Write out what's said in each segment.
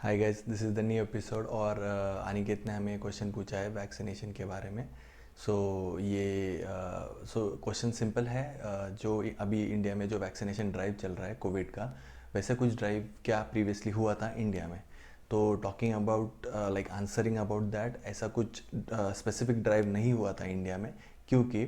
Hi guys, this is the new episode. और अनिकेत ने हमें क्वेश्चन पूछा है वैक्सीनेशन के बारे में। सो क्वेश्चन सिंपल है। जो अभी इंडिया में जो वैक्सीनेशन ड्राइव चल रहा है कोविड का, वैसे कुछ ड्राइव क्या प्रीवियसली हुआ था इंडिया में? तो talking about like answering about that, ऐसा कुछ स्पेसिफिक ड्राइव नहीं हुआ था इंडिया में, क्योंकि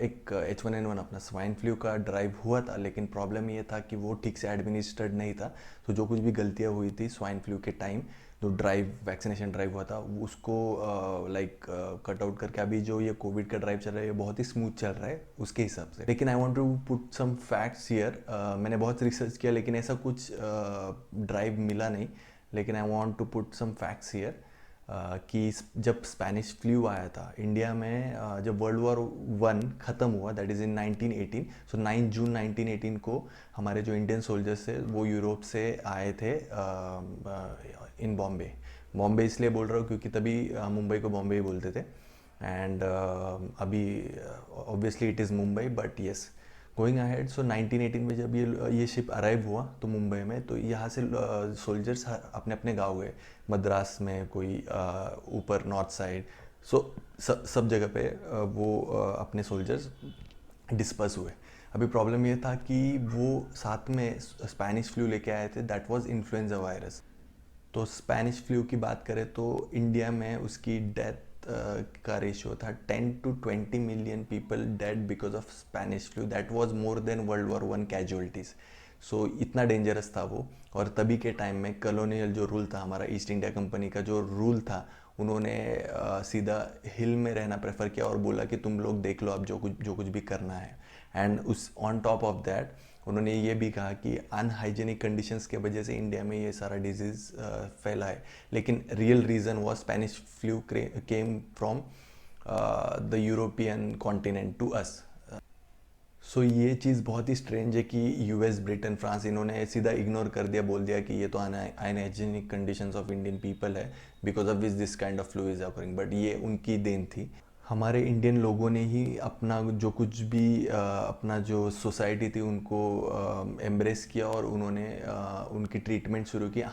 एक H1N1 अपना स्वाइन फ्लू का ड्राइव हुआ था, लेकिन प्रॉब्लम ये था कि वो ठीक से एडमिनिस्ट्रेड नहीं था। तो जो कुछ भी गलतियाँ हुई थी स्वाइन फ्लू के टाइम, जो ड्राइव वैक्सीनेशन ड्राइव हुआ था, उसको लाइक कट आउट करके अभी जो ये कोविड का ड्राइव चल रहा है ये बहुत ही स्मूथ चल रहा है उसके हिसाब से। लेकिन I want to put some facts here. मैंने बहुत रिसर्च किया लेकिन ऐसा कुछ ड्राइव मिला नहीं। लेकिन I want to put some facts here कि जब स्पेनिश फ्लू आया था इंडिया में, जब वर्ल्ड वॉर वन ख़त्म हुआ, दैट इज़ इन 1918। सो 9 जून 1918 को हमारे जो इंडियन सोल्जर्स थे वो यूरोप से आए थे इन बॉम्बे। बॉम्बे इसलिए बोल रहा हूँ क्योंकि तभी मुंबई को बॉम्बे ही बोलते थे। एंड अभी obviously it is Mumbai, but yes, going ahead. So 1918 में जब ये शिप अराइव हुआ तो मुंबई में, तो यहाँ से सोल्जर्स अपने अपने गाँव गए। मद्रास में कोई, ऊपर नॉर्थ साइड। सो सब जगह पे वो अपने सोल्जर्स डिस्पर्स हुए। अभी प्रॉब्लम ये था कि वो साथ में स्पेनिश फ्लू लेके आए थे, दैट वाज इन्फ्लुएंजा वायरस। तो स्पेनिश फ्लू की बात करें तो इंडिया में उसकी डेथ का रेशियो था 10 to 20 million people dead because of Spanish flu. That was more than World War One casualties. So इतना डेंजरस था वो। और तभी के टाइम में कॉलोनियल जो रूल था, हमारा ईस्ट इंडिया कंपनी का जो रूल था, उन्होंने सीधा हिल में रहना प्रेफर किया और बोला कि तुम लोग देख लो अब जो कुछ भी करना है। एंड उस ऑन टॉप ऑफ दैट उन्होंने ये भी कहा कि अनहाइजेनिक कंडीशंस के वजह से इंडिया में ये सारा डिजीज़ फैला है। लेकिन real reason was Spanish flu came from the European continent to us. So ये चीज़ बहुत ही स्ट्रेंज है कि यूएस, ब्रिटेन, फ्रांस, इन्होंने सीधा इग्नोर कर दिया, बोल दिया कि ये तो unhygienic conditions of Indian people है, because of which this kind of flu is occurring. But ये उनकी देन थी। हमारे इंडियन लोगों ने ही अपना जो कुछ भी अपना जो सोसाइटी थी उनको एम्ब्रेस किया और उन्होंने उनकी ट्रीटमेंट शुरू की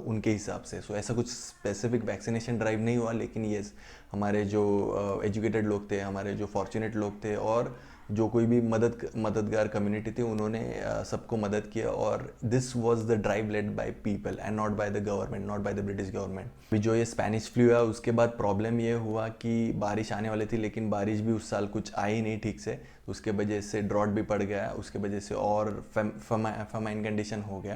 उनके हिसाब से। सो ऐसा कुछ स्पेसिफिक वैक्सीनेशन ड्राइव नहीं हुआ, लेकिन येस, हमारे जो एजुकेटेड लोग थे, हमारे जो फॉर्चुनेट लोग थे, और जो कोई भी मददगार कम्युनिटी थी, उन्होंने सबको मदद किया। और this was the drive led by people and not by the government, not by the British government. अभी जो ये स्पेनिश फ्लू है उसके बाद प्रॉब्लम ये हुआ कि बारिश आने वाली थी, लेकिन बारिश भी उस साल कुछ आई नहीं ठीक से। उसके वजह से ड्रॉट भी पड़ गया, उसके वजह से और फमाइन कंडीशन हो गया।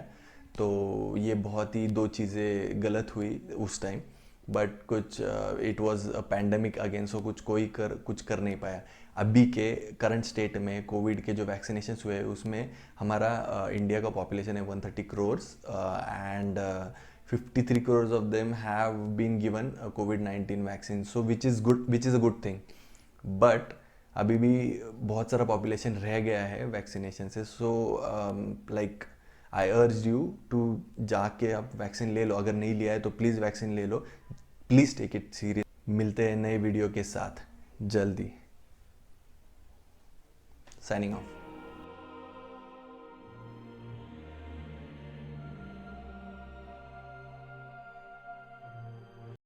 तो ये बहुत ही दो चीज़ें गलत हुई उस टाइम। बट कुछ it was a pandemic again, so कुछ कर नहीं पाया। अभी के करंट स्टेट में कोविड के जो वैक्सीनेशन हुए उसमें हमारा इंडिया का पॉपुलेशन है 130 crores, and 53 crores of them have been given COVID-19 vaccine, so which is good, which is a good thing. But अभी भी बहुत सारा पॉपुलेशन रह गया है वैक्सीनेशन से। So like I urge you to जाके आप वैक्सीन ले लो। अगर नहीं लिया है तो प्लीज़ वैक्सीन ले लो, प्लीज़ टेक इट सीरियस। मिलते हैं नए वीडियो के साथ जल्दी। Signing off.